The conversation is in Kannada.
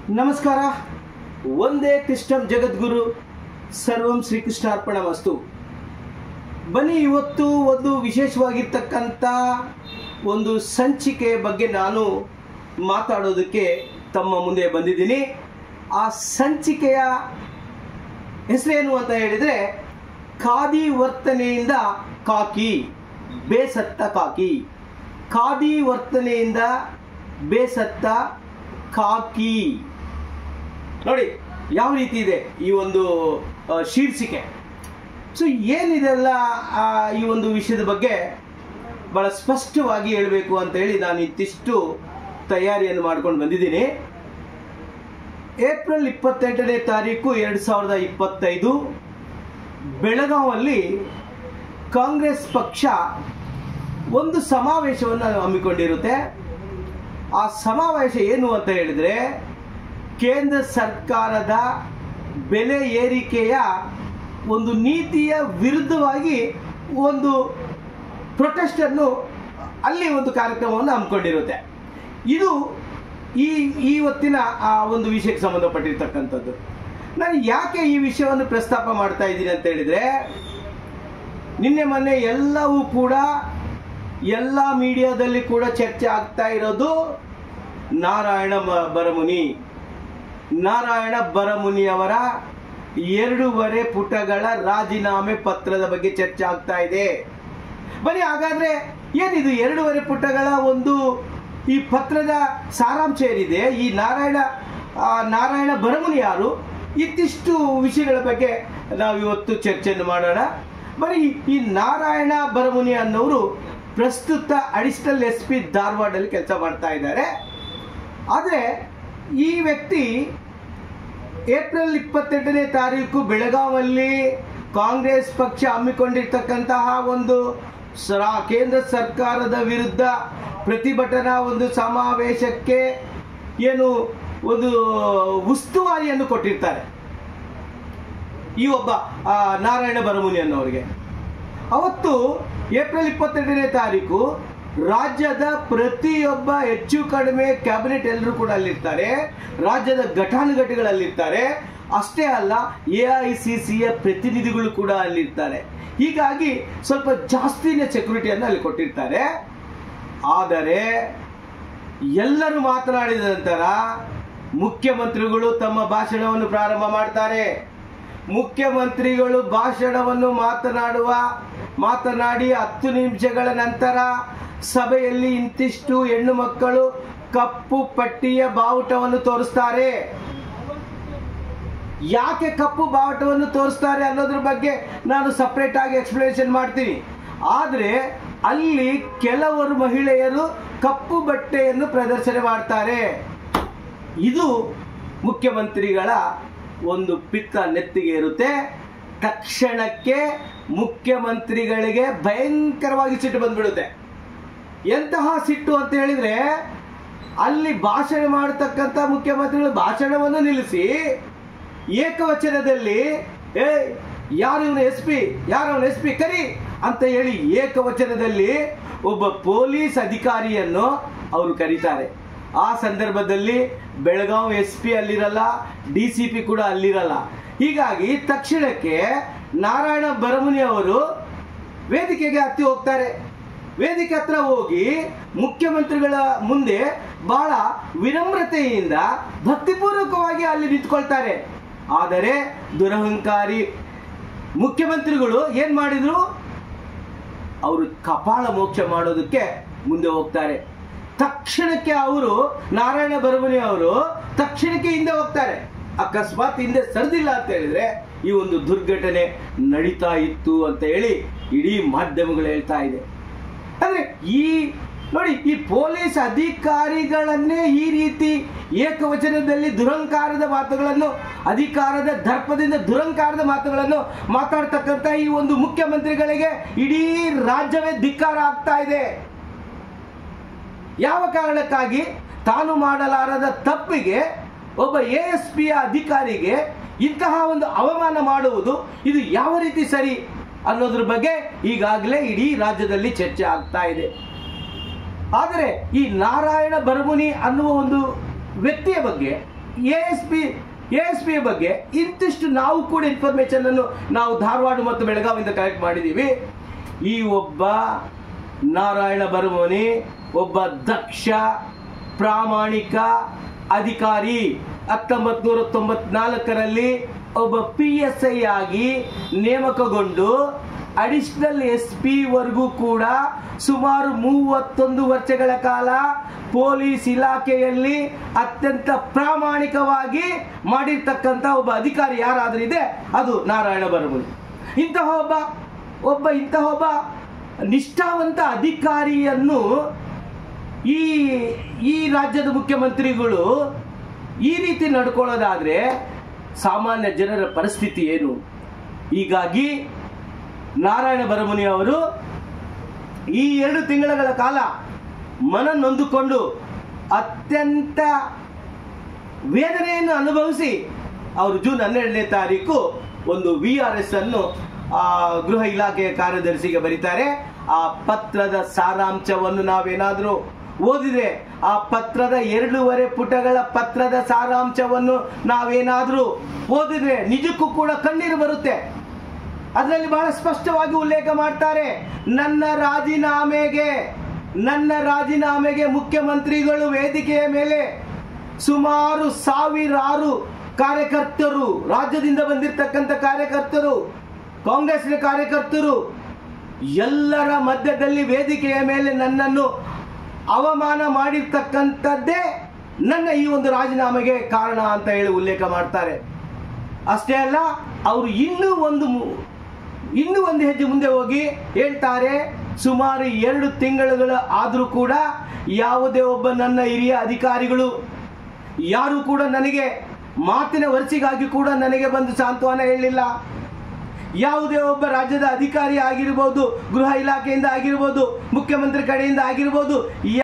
ನಮಸ್ಕಾರ. ಒಂದೇ ತಿಷ್ಟಂ ಜಗದ್ಗುರು ಸರ್ವಂ ಶ್ರೀಕೃಷ್ಣಾರ್ಪಣಮಸ್ತು. ಬನ್ನಿ, ಇವತ್ತು ಒಂದು ವಿಶೇಷವಾಗಿರ್ತಕ್ಕಂಥ ಒಂದು ಸಂಚಿಕೆಯ ಬಗ್ಗೆ ನಾನು ಮಾತಾಡೋದಕ್ಕೆ ತಮ್ಮ ಮುಂದೆ ಬಂದಿದ್ದೀನಿ. ಆ ಸಂಚಿಕೆಯ ಹೆಸರೇನು ಅಂತ ಹೇಳಿದರೆ, ಖಾದಿ ವರ್ತನೆಯಿಂದ ಕಾಕಿ ಬೇಸತ್ತ ಕಾಕಿ. ಖಾದಿ ವರ್ತನೆಯಿಂದ ಬೇಸತ್ತ ಕಾಕಿ. ನೋಡಿ ಯಾವ ರೀತಿ ಇದೆ ಈ ಒಂದು ಶೀರ್ಷಿಕೆ. ಸೊ ಏನಿದೆಲ್ಲ ಈ ಒಂದು ವಿಷಯದ ಬಗ್ಗೆ ಭಾಳ ಸ್ಪಷ್ಟವಾಗಿ ಹೇಳಬೇಕು ಅಂತೇಳಿ ನಾನು ಇತ್ತಿಷ್ಟು ತಯಾರಿಯನ್ನು ಮಾಡ್ಕೊಂಡು ಬಂದಿದ್ದೀನಿ. ಏಪ್ರಿಲ್ 28ನೇ ತಾರೀಕು 2025 ಬೆಳಗಾವಲ್ಲಿ ಕಾಂಗ್ರೆಸ್ ಪಕ್ಷ ಒಂದು ಸಮಾವೇಶವನ್ನು ಹಮ್ಮಿಕೊಂಡಿರುತ್ತೆ. ಆ ಸಮಾವೇಶ ಏನು ಅಂತ ಹೇಳಿದರೆ, ಕೇಂದ್ರ ಸರ್ಕಾರದ ಬೆಲೆ ಏರಿಕೆಯ ಒಂದು ನೀತಿಯ ವಿರುದ್ಧವಾಗಿ ಒಂದು ಪ್ರೊಟೆಸ್ಟನ್ನು ಅಲ್ಲಿ ಒಂದು ಕಾರ್ಯಕ್ರಮವನ್ನು ಹಮ್ಮಿಕೊಂಡಿರುತ್ತೆ. ಇದು ಇವತ್ತಿನ ಆ ಒಂದು ವಿಷಯಕ್ಕೆ ಸಂಬಂಧಪಟ್ಟಿರ್ತಕ್ಕಂಥದ್ದು. ನಾನು ಯಾಕೆ ಈ ವಿಷಯವನ್ನು ಪ್ರಸ್ತಾಪ ಮಾಡ್ತಾ ಇದ್ದೀನಿ ಅಂತ ಹೇಳಿದರೆ, ನಿನ್ನೆ ಮೊನ್ನೆ ಎಲ್ಲವೂ ಕೂಡ ಎಲ್ಲ ಮೀಡಿಯಾದಲ್ಲಿ ಕೂಡ ಚರ್ಚೆ ಆಗ್ತಾ ಇರೋದು ನಾರಾಯಣ ಬರಮುನಿಯವರ 2.5 ಪುಟಗಳ ರಾಜೀನಾಮೆ ಪತ್ರದ ಬಗ್ಗೆ ಚರ್ಚೆ ಆಗ್ತಾ ಇದೆ. ಬನ್ನಿ, ಹಾಗಾದ್ರೆ ಏನಿದು 2.5 ಪುಟಗಳ ಒಂದು ಈ ಪತ್ರದ ಸಾರಾಂಶ ಏನಿದೆ, ಈ ನಾರಾಯಣ ಬರಮುನಿ ಯಾರು, ಇತ್ತಿಷ್ಟು ವಿಷಯಗಳ ಬಗ್ಗೆ ನಾವು ಇವತ್ತು ಚರ್ಚೆಯನ್ನು ಮಾಡೋಣ. ಬರೀ ಈ ನಾರಾಯಣ ಬರಮುನಿ ಅನ್ನೋರು ಪ್ರಸ್ತುತ ಅಡಿಷನಲ್ SP ಧಾರವಾಡಲ್ಲಿ ಕೆಲಸ ಮಾಡ್ತಾ ಇದ್ದಾರೆ. ಆದರೆ ಈ ವ್ಯಕ್ತಿ ಏಪ್ರಿಲ್ 28ನೇ ತಾರೀಕು ಬೆಳಗಾವಲ್ಲಿ ಕಾಂಗ್ರೆಸ್ ಪಕ್ಷ ಹಮ್ಮಿಕೊಂಡಿರ್ತಕ್ಕಂತಹ ಒಂದು ಕೇಂದ್ರ ಸರ್ಕಾರದ ವಿರುದ್ಧ ಪ್ರತಿಭಟನಾ ಒಂದು ಸಮಾವೇಶಕ್ಕೆ ಏನು ಒಂದು ಉಸ್ತುವಾರಿಯನ್ನು ಕೊಟ್ಟಿರ್ತಾರೆ ಈ ಒಬ್ಬ ನಾರಾಯಣ ಬರಮುನಿ ಅನ್ನೋರಿಗೆ. ಅವತ್ತು ಏಪ್ರಿಲ್ 28ನೇ ತಾರೀಕು ರಾಜ್ಯದ ಪ್ರತಿಯೊಬ್ಬ ಹೆಚ್ಚು ಕಡಿಮೆ ಕ್ಯಾಬಿನೆಟ್ ಎಲ್ಲರೂ ಕೂಡ ಅಲ್ಲಿರ್ತಾರೆ, ರಾಜ್ಯದ ಘಟಾನುಘಟಿಗಳಲ್ಲಿರ್ತಾರೆ. ಅಷ್ಟೇ ಅಲ್ಲ, AICCಯ ಪ್ರತಿನಿಧಿಗಳು ಕೂಡ ಅಲ್ಲಿರ್ತಾರೆ. ಹೀಗಾಗಿ ಸ್ವಲ್ಪ ಜಾಸ್ತಿನೇ ಸೆಕ್ಯೂರಿಟಿಯನ್ನು ಅಲ್ಲಿ ಕೊಟ್ಟಿರ್ತಾರೆ. ಆದರೆ ಎಲ್ಲರೂ ಮಾತನಾಡಿದ ನಂತರ ಮುಖ್ಯಮಂತ್ರಿಗಳು ತಮ್ಮ ಭಾಷಣವನ್ನು ಪ್ರಾರಂಭ ಮಾಡ್ತಾರೆ. ಮುಖ್ಯಮಂತ್ರಿಗಳು ಭಾಷಣವನ್ನು ಮಾತನಾಡಿ 10 ನಿಮಿಷಗಳ ನಂತರ ಸಭೆಯಲ್ಲಿ ಇಂತಿಷ್ಟು ಹೆಣ್ಣು ಮಕ್ಕಳು ಕಪ್ಪು ಪಟ್ಟಿಯ ಬಾವುಟವನ್ನು ತೋರಿಸ್ತಾರೆ. ಯಾಕೆ ಕಪ್ಪು ಬಾವುಟವನ್ನು ತೋರಿಸ್ತಾರೆ ಅನ್ನೋದ್ರ ಬಗ್ಗೆ ನಾನು ಸಪರೇಟ್ ಆಗಿ ಎಕ್ಸ್ಪ್ಲನೇಷನ್ ಮಾಡ್ತೀನಿ. ಆದರೆ ಅಲ್ಲಿ ಕೆಲವರು ಮಹಿಳೆಯರು ಕಪ್ಪು ಬಟ್ಟೆಯನ್ನು ಪ್ರದರ್ಶನ ಮಾಡ್ತಾರೆ. ಇದು ಮುಖ್ಯಮಂತ್ರಿಗಳ ಒಂದು ಪಿತ್ತ ನೆತ್ತಿಗೆ ಇರುತ್ತೆ. ತಕ್ಷಣಕ್ಕೆ ಮುಖ್ಯಮಂತ್ರಿಗಳಿಗೆ ಭಯಂಕರವಾಗಿ ಸಿಟ್ಟು ಬಂದ್ಬಿಡುತ್ತೆ. ಎಂತಹ ಸಿಟ್ಟು ಅಂತ ಹೇಳಿದ್ರೆ, ಅಲ್ಲಿ ಭಾಷಣ ಮಾಡತಕ್ಕಂಥ ಮುಖ್ಯಮಂತ್ರಿಗಳು ಭಾಷಣವನ್ನು ನಿಲ್ಲಿಸಿ ಏಕವಚನದಲ್ಲಿ ಯಾರವನು SP ಕರಿ ಅಂತ ಹೇಳಿ ಏಕವಚನದಲ್ಲಿ ಒಬ್ಬ ಪೊಲೀಸ್ ಅಧಿಕಾರಿಯನ್ನು ಅವರು ಕರೀತಾರೆ. ಆ ಸಂದರ್ಭದಲ್ಲಿ ಬೆಳಗಾವಿ SP ಅಲ್ಲಿರಲ್ಲ, DCP ಕೂಡ ಅಲ್ಲಿರಲ್ಲ. ಹೀಗಾಗಿ ತಕ್ಷಣಕ್ಕೆ ನಾರಾಯಣ ಬರಮುನಿ ಅವರು ವೇದಿಕೆಗೆ ಹತ್ತಿ ಹೋಗ್ತಾರೆ. ವೇದಿಕೆ ಹತ್ರ ಹೋಗಿ ಮುಖ್ಯಮಂತ್ರಿಗಳ ಮುಂದೆ ಬಹಳ ವಿನಮ್ರತೆಯಿಂದ ಭಕ್ತಿಪೂರ್ವಕವಾಗಿ ಅಲ್ಲಿ ನಿಂತ್ಕೊಳ್ತಾರೆ. ಆದರೆ ದುರಹಂಕಾರಿ ಮುಖ್ಯಮಂತ್ರಿಗಳು ಏನ್ ಮಾಡಿದ್ರು, ಅವರು ಕಪಾಳ ಮೋಕ್ಷ ಮಾಡೋದಕ್ಕೆ ಮುಂದೆ ಹೋಗ್ತಾರೆ. ತಕ್ಷಣಕ್ಕೆ ಅವರು ನಾರಾಯಣ ಬರಮುನಿ ಅವರು ತಕ್ಷಣಕ್ಕೆ ಹಿಂದೆ ಹೋಗ್ತಾರೆ. ಅಕಸ್ಮಾತ್ ಹಿಂದೆ ಸರಿದಿಲ್ಲ ಅಂತ ಹೇಳಿದ್ರೆ ಈ ಒಂದು ದುರ್ಘಟನೆ ನಡೀತಾ ಇತ್ತು ಅಂತ ಹೇಳಿ ಇಡೀ ಮಾಧ್ಯಮಗಳು ಹೇಳ್ತಾ ಇದೆ. ಅಂದ್ರೆ ನೋಡಿ, ಈ ಪೊಲೀಸ್ ಅಧಿಕಾರಿಗಳನ್ನೇ ಈ ರೀತಿ ಏಕವಚನದಲ್ಲಿ ದುರಂಕಾರದ ಮಾತುಗಳನ್ನು, ಅಧಿಕಾರದ ದರ್ಪದಿಂದ ದುರಂಕಾರದ ಮಾತುಗಳನ್ನು ಮಾತಾಡ್ತಕ್ಕಂಥ ಈ ಒಂದು ಮುಖ್ಯಮಂತ್ರಿಗಳಿಗೆ ಇಡೀ ರಾಜ್ಯವೇ ಧಿಕ್ಕಾರ ಆಗ್ತಾ ಇದೆ. ಯಾವ ಕಾರಣಕ್ಕಾಗಿ? ತಾನು ಮಾಡಲಾರದ ತಪ್ಪಿಗೆ ಒಬ್ಬ ASPಯ ಅಧಿಕಾರಿಗೆ ಇಂತಹ ಒಂದು ಅವಮಾನ ಮಾಡುವುದು ಇದು ಯಾವ ರೀತಿ ಸರಿ ಅನ್ನೋದ್ರ ಬಗ್ಗೆ ಈಗಾಗಲೇ ಇಡೀ ರಾಜ್ಯದಲ್ಲಿ ಚರ್ಚೆ ಆಗ್ತಾ ಇದೆ. ಆದರೆ ಈ ನಾರಾಯಣ ಬರಮುನಿ ಅನ್ನುವ ಒಂದು ವ್ಯಕ್ತಿಯ ಬಗ್ಗೆ ಎಸ್ ಪಿ ಬಗ್ಗೆ ಇಂತಿಷ್ಟು ನಾವು ಕೂಡ ಇನ್ಫಾರ್ಮೇಶನ್ ಅನ್ನು ನಾವು ಧಾರವಾಡ ಮತ್ತು ಬೆಳಗಾವಿಯಿಂದ ಕಲೆಕ್ಟ್ ಮಾಡಿದ್ದೀವಿ. ಈ ಒಬ್ಬ ನಾರಾಯಣ ಬರಮುನಿ ಒಬ್ಬ ದಕ್ಷ ಪ್ರಾಮಾಣಿಕ ಅಧಿಕಾರಿ 1994ರಲ್ಲಿ ಒಬ್ಬ PSI ಆಗಿ ನೇಮಕಗೊಂಡು ಅಡಿಷನಲ್ SP ವರೆಗೂ ಕೂಡ ಸುಮಾರು 31 ವರ್ಷಗಳ ಕಾಲ ಪೊಲೀಸ್ ಇಲಾಖೆಯಲ್ಲಿ ಅತ್ಯಂತ ಪ್ರಾಮಾಣಿಕವಾಗಿ ಮಾಡಿರ್ತಕ್ಕಂಥ ಒಬ್ಬ ಅಧಿಕಾರಿ ಯಾರಾದ್ರೂ ಇದೆ ಅದು ನಾರಾಯಣ ಬರಮುನಿ. ಇಂತಹ ಒಬ್ಬ ನಿಷ್ಠಾವಂತ ಅಧಿಕಾರಿಯನ್ನು ಈ ರಾಜ್ಯದ ಮುಖ್ಯಮಂತ್ರಿಗಳು ಈ ರೀತಿ ನಡ್ಕೊಳ್ಳೋದಾದ್ರೆ ಸಾಮಾನ್ಯ ಜನರ ಪರಿಸ್ಥಿತಿ ಏನು? ಹೀಗಾಗಿ ನಾರಾಯಣ ಬರಮುನಿ ಅವರು ಈ 2 ತಿಂಗಳ ಕಾಲ ಮನ ನೊಂದುಕೊಂಡು ಅತ್ಯಂತ ವೇದನೆಯನ್ನು ಅನುಭವಿಸಿ ಅವರು ಜೂನ್ 12ನೇ ತಾರೀಕು ಒಂದು VRS ಅನ್ನು ಗೃಹ ಇಲಾಖೆಯ ಕಾರ್ಯದರ್ಶಿಗೆ ಬರೀತಾರೆ. ಆ ಪತ್ರದ ಸಾರಾಂಶವನ್ನು ನಾವೇನಾದರೂ ಓದಿದ್ರೆ, ಆ ಪತ್ರದ 2.5 ಪುಟಗಳ ಪತ್ರದ ಸಾರಾಂಶವನ್ನು ನಾವೇನಾದರೂ ಓದಿದ್ರೆ ನಿಜಕ್ಕೂ ಕೂಡ ಕಣ್ಣೀರು ಬರುತ್ತೆ. ಅದರಲ್ಲಿ ಬಹಳ ಸ್ಪಷ್ಟವಾಗಿ ಉಲ್ಲೇಖ ಮಾಡ್ತಾರೆ, ನನ್ನ ರಾಜೀನಾಮೆಗೆ ಮುಖ್ಯಮಂತ್ರಿಗಳು ವೇದಿಕೆಯ ಮೇಲೆ ಸುಮಾರು ಸಾವಿರಾರು ಕಾರ್ಯಕರ್ತರು, ರಾಜ್ಯದಿಂದ ಬಂದಿರತಕ್ಕಂಥ ಕಾರ್ಯಕರ್ತರು, ಕಾಂಗ್ರೆಸ್ನ ಕಾರ್ಯಕರ್ತರು ಎಲ್ಲರ ಮಧ್ಯದಲ್ಲಿ ವೇದಿಕೆಯ ಮೇಲೆ ನನ್ನನ್ನು ಅವಮಾನ ಮಾಡಿರ್ತಕ್ಕಂಥದ್ದೇ ನನ್ನ ಈ ಒಂದು ರಾಜೀನಾಮೆಗೆ ಕಾರಣ ಅಂತ ಹೇಳಿ ಉಲ್ಲೇಖ ಮಾಡ್ತಾರೆ. ಅಷ್ಟೇ ಅಲ್ಲ, ಅವರು ಇನ್ನೂ ಒಂದು ಹೆಜ್ಜೆ ಮುಂದೆ ಹೋಗಿ ಹೇಳ್ತಾರೆ, ಸುಮಾರು 2 ತಿಂಗಳುಗಳ ಆದರೂ ಕೂಡ ಯಾವುದೇ ಒಬ್ಬ ನನ್ನ ಹಿರಿಯ ಅಧಿಕಾರಿಗಳು ಯಾರು ಕೂಡ ನನಗೆ ಮಾತಿನ ವರ್ಷಿಗಾಗಿ ಕೂಡ ನನಗೆ ಬಂದು ಸಾಂತ್ವನ ಹೇಳಲಿಲ್ಲ. ಯಾವುದೇ ಒಬ್ಬ ರಾಜ್ಯದ ಅಧಿಕಾರಿ ಆಗಿರ್ಬೋದು, ಗೃಹ ಇಲಾಖೆಯಿಂದ ಆಗಿರ್ಬೋದು, ಮುಖ್ಯಮಂತ್ರಿ ಕಡೆಯಿಂದ ಆಗಿರ್ಬೋದು,